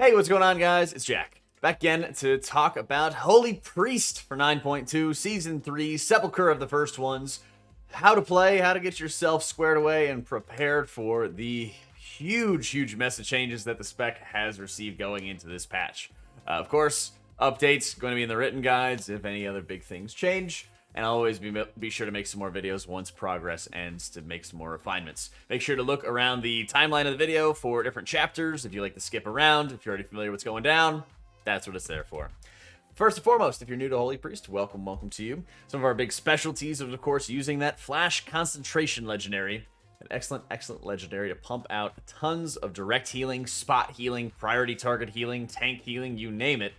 Hey, what's going on, guys? It's Jack. Back again to talk about Holy Priest for 9.2, Season 3, Sepulcher of the First Ones. How to play, how to get yourself squared away and prepared for the huge mess of changes that the spec has received going into this patch. Of course, updates going to be in the written guides if any other big things change. And I'll always be sure to make some more videos once progress ends to make some more refinements. Make sure to look around the timeline of the video for different chapters. If you like to skip around, if you're already familiar with what's going down, that's what it's there for. First and foremost, if you're new to Holy Priest, welcome to you. Some of our big specialties is, of course, using that Flash Concentration Legendary. An excellent legendary to pump out tons of direct healing, spot healing, priority target healing, tank healing, you name it.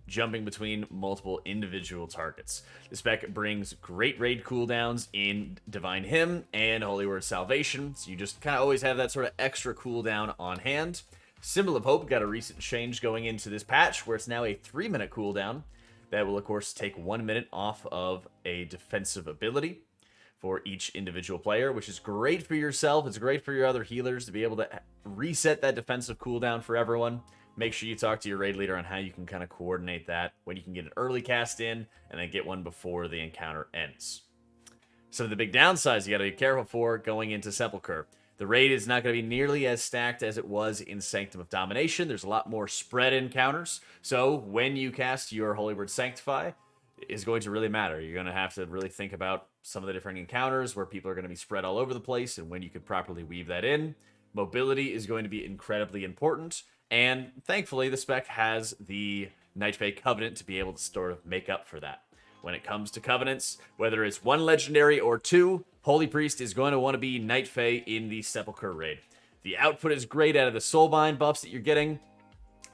Jumping between multiple individual targets. The spec brings great raid cooldowns in Divine Hymn and Holy Word Salvation, so you just kind of always have that sort of extra cooldown on hand. Symbol of Hope got a recent change going into this patch, where it's now a 3-minute cooldown that will, of course, take 1 minute off of a defensive ability for each individual player, which is great for yourself. It's great for your other healers to be able to reset that defensive cooldown for everyone. Make sure you talk to your raid leader on how you can kind of coordinate that, when you can get an early cast in, and then get one before the encounter ends. Some of the big downsides you got to be careful for going into Sepulcher. The raid is not going to be nearly as stacked as it was in Sanctum of Domination. There's a lot more spread encounters, so when you cast your Holy Word Sanctify, is going to really matter. You're going to have to really think about some of the different encounters where people are going to be spread all over the place, and when you could properly weave that in. Mobility is going to be incredibly important. And thankfully, the spec has the Night Fae Covenant to be able to sort of make up for that. When it comes to Covenants, whether it's 1 legendary or 2, Holy Priest is going to want to be Night Fae in the Sepulcher raid. The output is great out of the soulbind buffs that you're getting.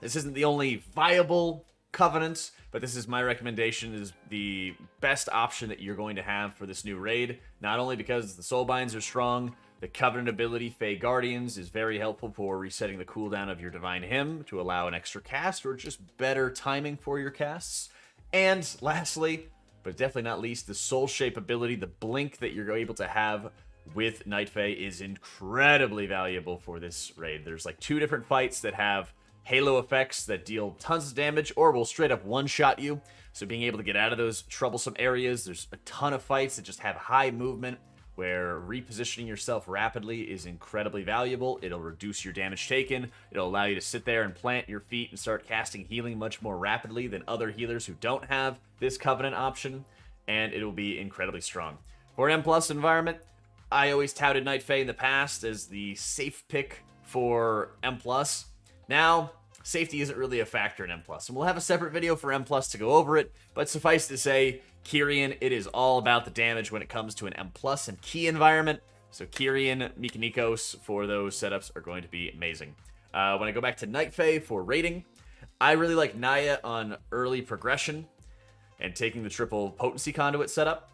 This isn't the only viable Covenant, but this is my recommendation, is the best option that you're going to have for this new raid. Not only because the soulbinds are strong, the Covenant ability, Fey Guardians, is very helpful for resetting the cooldown of your Divine Hymn to allow an extra cast or just better timing for your casts. And lastly, but definitely not least, the Soul Shape ability, the blink that you're able to have with Night Fae is incredibly valuable for this raid. There's like 2 different fights that have halo effects that deal tons of damage or will straight up one-shot you. So being able to get out of those troublesome areas, there's a ton of fights that just have high movement, where repositioning yourself rapidly is incredibly valuable. It'll reduce your damage taken. It'll allow you to sit there and plant your feet and start casting healing much more rapidly than other healers who don't have this Covenant option, and it'll be incredibly strong. For an M+ environment, I always touted Night Fae in the past as the safe pick for M+. Now, safety isn't really a factor in M+, and we'll have a separate video for M+ to go over it, but suffice to say, Kyrian, it is all about the damage when it comes to an M+ and key environment. So Kyrian, Mykonikos for those setups are going to be amazing. When I go back to Night Fae for rating, I really like Naya on early progression and taking the triple potency conduit setup.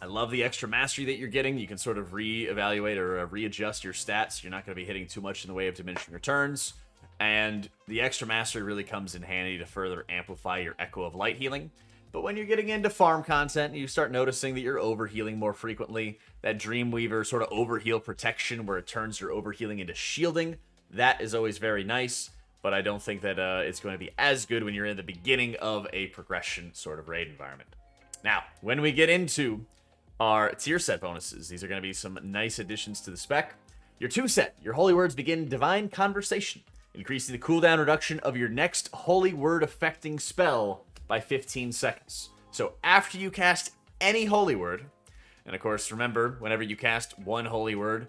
I love the extra mastery that you're getting. You can sort of reevaluate or readjust your stats. You're not going to be hitting too much in the way of diminishing returns. And the extra mastery really comes in handy to further amplify your Echo of Light healing. But when you're getting into farm content, you start noticing that you're overhealing more frequently. That Dreamweaver sort of overheal protection where it turns your overhealing into shielding. That is always very nice, but I don't think that it's going to be as good when you're in the beginning of a progression sort of raid environment. Now, when we get into our tier set bonuses, these are going to be some nice additions to the spec. Your 2 set, your Holy Words begin Divine Conversation, increasing the cooldown reduction of your next Holy Word affecting spell by 15 seconds. So after you cast any Holy Word, and of course, remember, whenever you cast 1 Holy Word,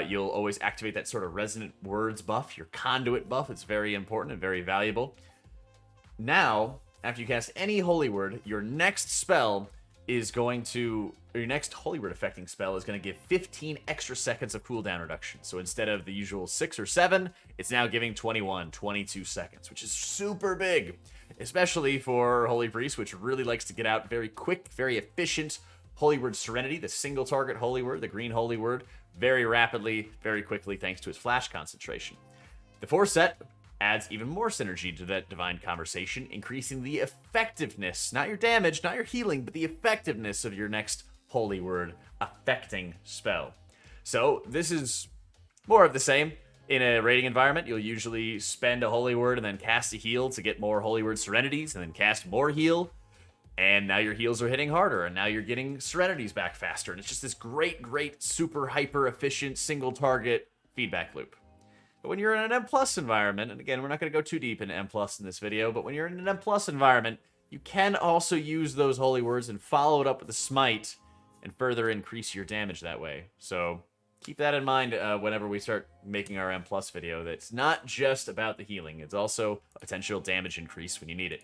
you'll always activate that sort of Resonant Words buff, your Conduit buff. It's very important and very valuable. Now, after you cast any Holy Word, your next spell is going to, or your next Holy Word affecting spell is going to give 15 extra seconds of cooldown reduction. So instead of the usual 6 or 7, it's now giving 21, 22 seconds, which is super big. Especially for Holy Priest, which really likes to get out very quick, very efficient Holy Word Serenity, the single target Holy Word, the green Holy Word, very rapidly, very quickly, thanks to its Flash Concentration. The 4 set adds even more synergy to that Divine Conversation, increasing the effectiveness, not your damage, not your healing, but the effectiveness of your next Holy Word affecting spell. So this is more of the same. In a raiding environment, you'll usually spend a Holy Word and then cast a heal to get more Holy Word Serenities, and then cast more heal, and now your heals are hitting harder, and now you're getting Serenities back faster, and it's just this great, super hyper efficient single target feedback loop. But when you're in an M+ environment, and again, we're not going to go too deep into M+ in this video, but when you're in an M+ environment, you can also use those Holy Words and follow it up with a Smite and further increase your damage that way. So keep that in mind whenever we start making our M+ video, that it's not just about the healing. It's also a potential damage increase when you need it.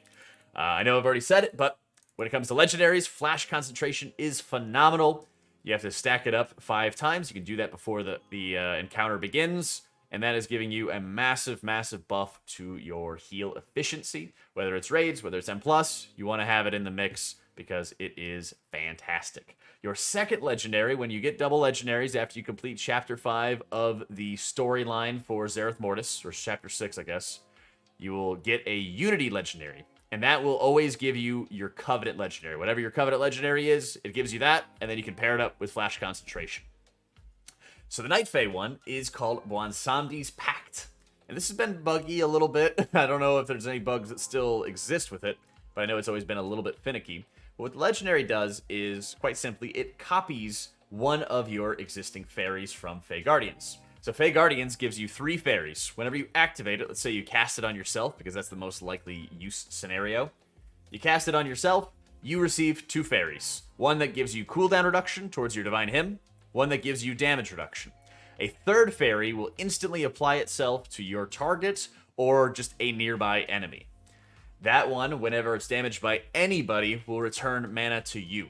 I know I've already said it, but when it comes to legendaries, Flash Concentration is phenomenal. You have to stack it up 5 times. You can do that before the encounter begins, and that is giving you a massive buff to your heal efficiency. Whether it's raids, whether it's M+, you want to have it in the mix because it is fantastic. Your second legendary, when you get double legendaries after you complete Chapter 5 of the storyline for Zereth Mortis, or Chapter 6, I guess, you will get a Unity legendary. And that will always give you your Covenant legendary. Whatever your Covenant legendary is, it gives you that, and then you can pair it up with Flash Concentration. So the Night Fae one is called Bwansamdi's Pact. And this has been buggy a little bit. I don't know if there's any bugs that still exist with it, but I know it's always been a little bit finicky. But what the Legendary does is, quite simply, it copies one of your existing fairies from Fae Guardians. So Fae Guardians gives you 3 fairies. Whenever you activate it, let's say you cast it on yourself, because that's the most likely use scenario. You cast it on yourself, you receive 2 fairies. One that gives you cooldown reduction towards your Divine Hymn, one that gives you damage reduction. A third fairy will instantly apply itself to your target or just a nearby enemy. That one, whenever it's damaged by anybody, will return mana to you.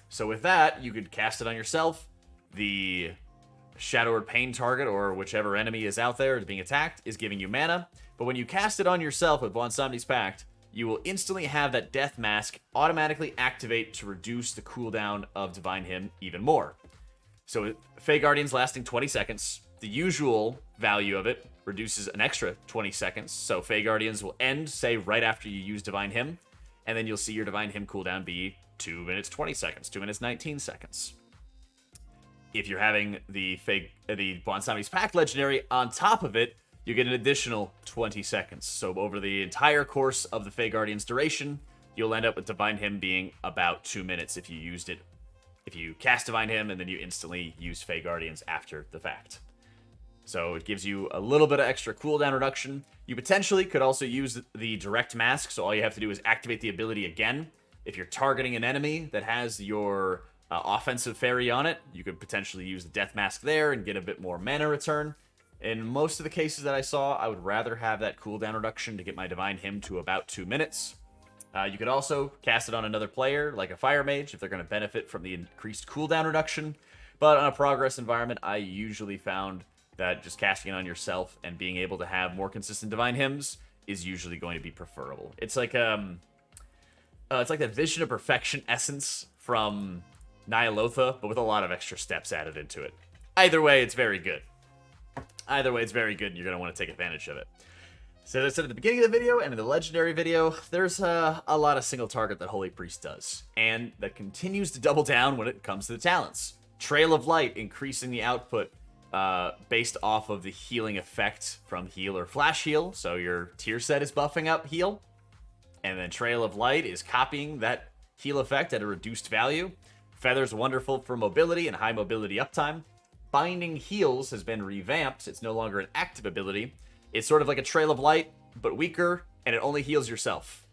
So with that, you could cast it on yourself. The Shadow or Pain target, or whichever enemy is out there being attacked, is giving you mana. But when you cast it on yourself with Bwansamdi's Pact, you will instantly have that Death Mask automatically activate to reduce the cooldown of Divine Hymn even more. So Fae Guardians lasting 20 seconds. The usual value of it reduces an extra 20 seconds. So Fae Guardians will end, say, right after you use Divine Hymn. And then you'll see your Divine Hymn cooldown be 2 minutes 20 seconds, 2 minutes 19 seconds. If you're having the Bwansamdi's Pact legendary on top of it, you get an additional 20 seconds. So over the entire course of the Fae Guardian's duration, you'll end up with Divine Hymn being about 2 minutes if you used it. If you cast Divine Hymn and then you instantly use Fae Guardians after the fact. So it gives you a little bit of extra cooldown reduction. You potentially could also use the Direct Mask, so all you have to do is activate the ability again. If you're targeting an enemy that has your offensive fairy on it, you could potentially use the Death Mask there and get a bit more mana return. In most of the cases that I saw, I would rather have that cooldown reduction to get my Divine Hymn to about 2 minutes. You could also cast it on another player, like a Fire Mage, if they're going to benefit from the increased cooldown reduction. But on a progress environment, I usually found that just casting it on yourself and being able to have more consistent Divine Hymns is usually going to be preferable. It's like that Vision of Perfection essence from Nyalotha, but with a lot of extra steps added into it. Either way, it's very good. Either way, it's very good, and you're going to want to take advantage of it. So as I said at the beginning of the video and in the Legendary video, there's a lot of single target that Holy Priest does, and that continues to double down when it comes to the talents. Trail of Light, increasing the output based off of the healing effect from heal or flash heal, so your tier set is buffing up heal, and then Trail of Light is copying that heal effect at a reduced value. Feather's wonderful for mobility and high mobility uptime. Binding Heals has been revamped. It's no longer an active ability. It's sort of like a Trail of Light, but weaker, and it only heals yourself.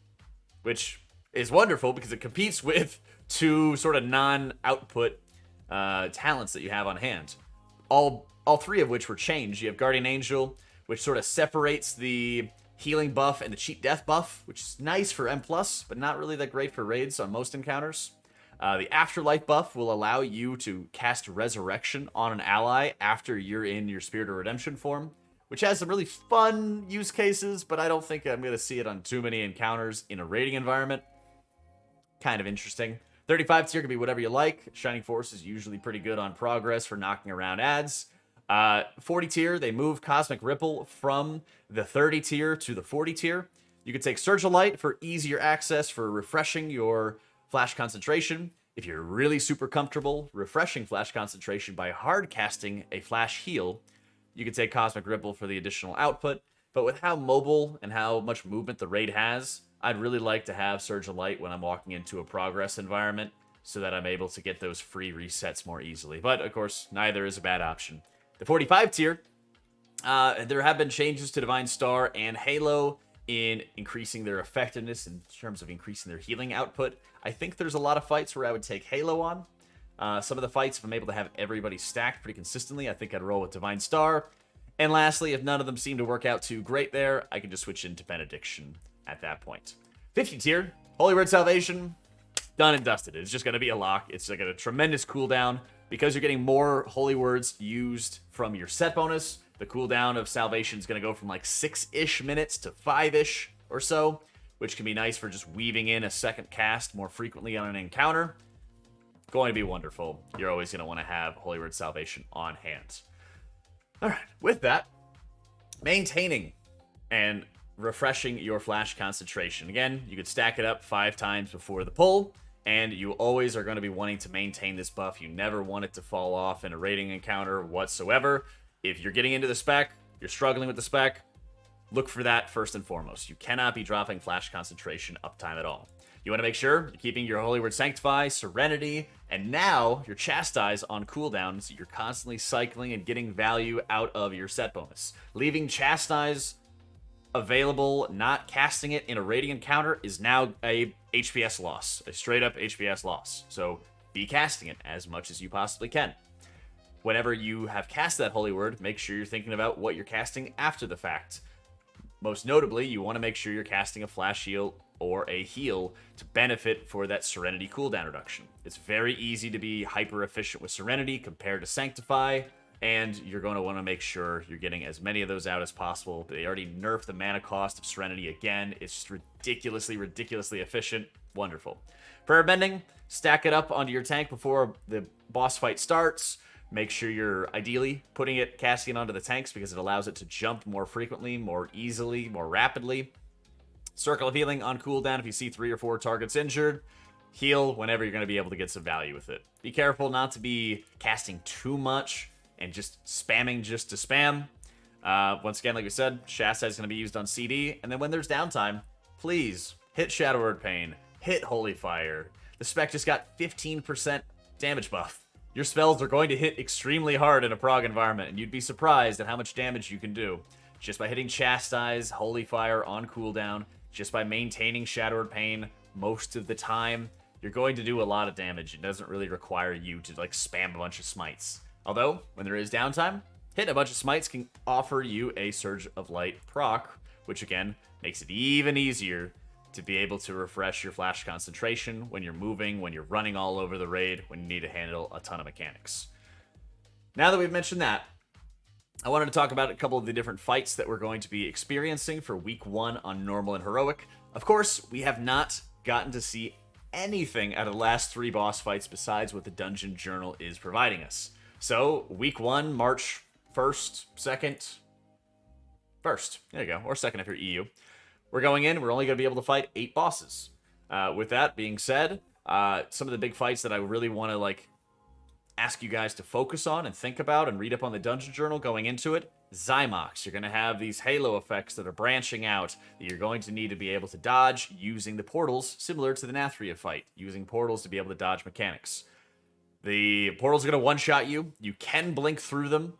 Which is wonderful because it competes with 2 sort of non-output talents that you have on hand. All 3 of which were changed. You have Guardian Angel, which sort of separates the healing buff and the cheat death buff, which is nice for M+, but not really that great for raids on most encounters. The Afterlife buff will allow you to cast Resurrection on an ally after you're in your Spirit of Redemption form, which has some really fun use cases, but I don't think I'm going to see it on too many encounters in a raiding environment. Kind of interesting. 35 tier can be whatever you like. Shining Force is usually pretty good on progress for knocking around ads. 40 tier, they move Cosmic Ripple from the 30 tier to the 40 tier. You can take Surge of Light for easier access for refreshing your Flash Concentration. If you're really super comfortable refreshing Flash Concentration by hard casting a Flash Heal, you could take Cosmic Ripple for the additional output, but with how mobile and how much movement the raid has, I'd really like to have Surge of Light when I'm walking into a progress environment so that I'm able to get those free resets more easily. But, of course, neither is a bad option. The 45 tier, there have been changes to Divine Star and Halo in increasing their effectiveness in terms of increasing their healing output. I think there's a lot of fights where I would take Halo on. Some of the fights, if I'm able to have everybody stacked pretty consistently, I think I'd roll with Divine Star. And lastly, if none of them seem to work out too great there, I can just switch into Benediction at that point. 50 tier, Holy Word Salvation, done and dusted. It's just going to be a lock. It's like a tremendous cooldown. Because you're getting more Holy Words used from your set bonus, the cooldown of Salvation is going to go from like 6-ish minutes to 5-ish or so, which can be nice for just weaving in a second cast more frequently on an encounter. Going to be wonderful. You're always going to want to have Holy Word Salvation on hand. All right, with that, maintaining and refreshing your flash concentration. Again, you could stack it up 5 times before the pull, and you always are going to be wanting to maintain this buff. You never want it to fall off in a raiding encounter whatsoever. If you're getting into the spec, you're struggling with the spec, look for that first and foremost. You cannot be dropping flash concentration uptime at all. You want to make sure you're keeping your Holy Word Sanctify, Serenity, and now your Chastise on cooldown, so you're constantly cycling and getting value out of your set bonus. Leaving Chastise available, not casting it in a raiding encounter, is now a HPS loss, a straight up HPS loss. So be casting it as much as you possibly can. Whenever you have cast that Holy Word, make sure you're thinking about what you're casting after the fact. Most notably, you want to make sure you're casting a flash heal or a heal to benefit for that Serenity cooldown reduction. It's very easy to be hyper efficient with Serenity compared to Sanctify, and you're going to want to make sure you're getting as many of those out as possible. They already nerfed the mana cost of Serenity again. It's just ridiculously efficient. Wonderful. Prayer Bending, stack it up onto your tank before the boss fight starts. Make sure you're ideally casting it onto the tanks because it allows it to jump more frequently, more easily, more rapidly. Circle of Healing on cooldown if you see 3 or 4 targets injured. Heal whenever you're going to be able to get some value with it. Be careful not to be casting too much and just spamming just to spam. Once again, like we said, Shasta is going to be used on CD. And then when there's downtime, please hit Shadow Word Pain, hit Holy Fire. The spec just got 15% damage buff. Your spells are going to hit extremely hard in a prog environment, and you'd be surprised at how much damage you can do. Just by hitting Chastise, Holy Fire on cooldown, just by maintaining Shadow Word Pain most of the time, you're going to do a lot of damage. It doesn't really require you to like spam a bunch of smites. Although, when there is downtime, hitting a bunch of smites can offer you a Surge of Light proc, which again, makes it even easier to be able to refresh your flash concentration when you're moving, when you're running all over the raid, when you need to handle a ton of mechanics. Now that we've mentioned that, I wanted to talk about a couple of the different fights that we're going to be experiencing for week 1 on normal and heroic. Of course, we have not gotten to see anything out of the last 3 boss fights besides what the Dungeon Journal is providing us. So, week 1, March 1st, 2nd, 1st, there you go, or 2nd if you're EU. We're going in, we're only going to be able to fight 8 bosses. With that being said, some of the big fights that I really want to ask you guys to focus on and think about and read up on the Dungeon Journal going into it. Zymox, you're going to have these halo effects that are branching out that you're going to need to be able to dodge using the portals, similar to the Nathria fight, using portals to be able to dodge mechanics. The portals are going to one-shot you. You can blink through them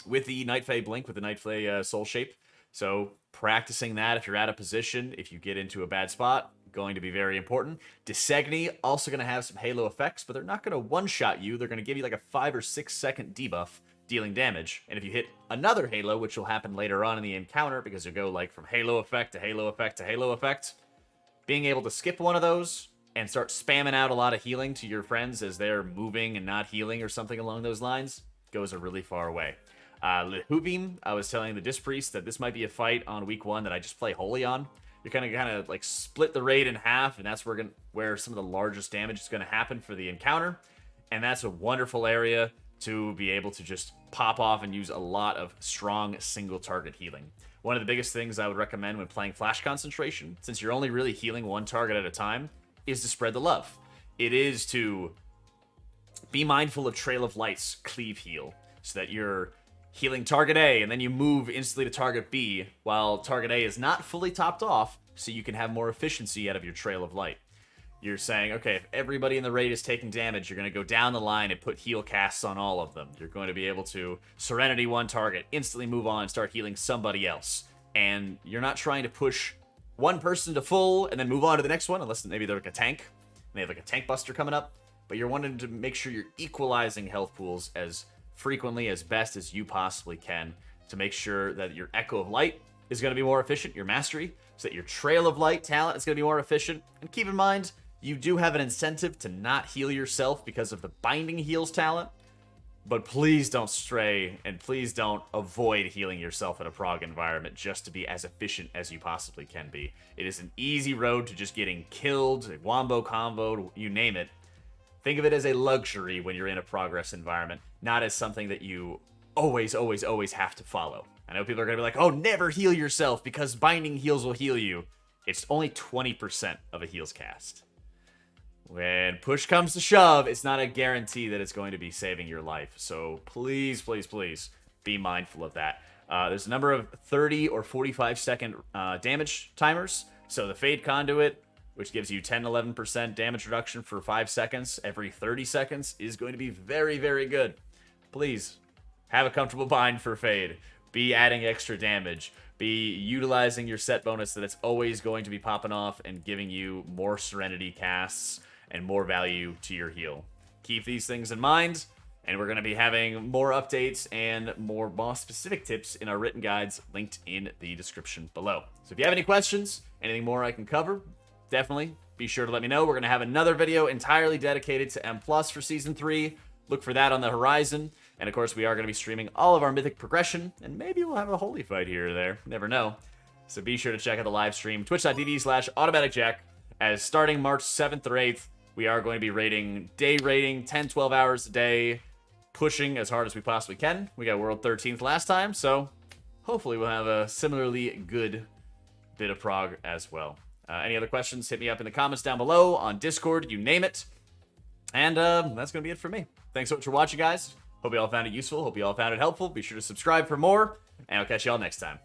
with the Night Fae Blink, with the Night Fae Soul Shape. So practicing that if you're out of position, if you get into a bad spot, going to be very important. Dissegni also going to have some halo effects, but they're not going to one-shot you. They're going to give you like a 5 or 6 second debuff dealing damage. And if you hit another halo, which will happen later on in the encounter because you go like from halo effect to halo effect to halo effect, being able to skip one of those and start spamming out a lot of healing to your friends as they're moving and not healing or something along those lines goes a really far way. Lehuvim, I was telling the Disc Priest that this might be a fight on week 1 that I just play Holy on. You're kind of like split the raid in half, and that's where some of the largest damage is going to happen for the encounter. And that's a wonderful area to be able to just pop off and use a lot of strong single target healing. One of the biggest things I would recommend when playing Flash Concentration, since you're only really healing one target at a time, is to spread the love. It is to be mindful of Trail of Light's cleave heal, so that you're healing target A, and then you move instantly to target B, while target A is not fully topped off, so you can have more efficiency out of your trail of light. You're saying, okay, if everybody in the raid is taking damage, you're going to go down the line and put heal casts on all of them. You're going to be able to Serenity one target, instantly move on and start healing somebody else. And you're not trying to push one person to full and then move on to the next one, unless maybe they're like a tank, and they have like a tank buster coming up. But you're wanting to make sure you're equalizing health pools as frequently, as best as you possibly can, to make sure that your Echo of Light is going to be more efficient, your Mastery, so that your Trail of Light talent is going to be more efficient. And keep in mind, you do have an incentive to not heal yourself because of the Binding Heals talent, but please don't stray, and please don't avoid healing yourself in a prog environment just to be as efficient as you possibly can be. It is an easy road to just getting killed, wombo comboed, you name it. Think of it as a luxury when you're in a progress environment, not as something that you always have to follow. I know people are going to be like, oh, never heal yourself because Binding Heals will heal you. It's only 20% of a heals cast. When push comes to shove, it's not a guarantee that it's going to be saving your life. So please, please, please be mindful of that. There's a number of 30 or 45 second damage timers. So the Fade Conduit, which gives you 10-11% damage reduction for 5 seconds every 30 seconds, is going to be very, very good. Please have a comfortable bind for Fade. Be adding extra damage. Be utilizing your set bonus that's always going to be popping off and giving you more Serenity casts and more value to your heal. Keep these things in mind, and we're going to be having more updates and more boss-specific tips in our written guides linked in the description below. So if you have any questions, anything more I can cover, definitely be sure to let me know. We're going to have another video entirely dedicated to M+ for Season 3. Look for that on the horizon. And of course, we are going to be streaming all of our Mythic progression, and maybe we'll have a holy fight here or there. Never know. So be sure to check out the live stream, twitch.tv/AutomaticJak, as starting March 7th or 8th, we are going to be day raiding 10-12 hours a day, pushing as hard as we possibly can. We got World 13th last time, so hopefully we'll have a similarly good bit of prog as well. Any other questions, hit me up in the comments down below, on Discord, you name it. And that's going to be it for me. Thanks so much for watching, guys. Hope you all found it useful. Hope you all found it helpful. Be sure to subscribe for more, and I'll catch you all next time.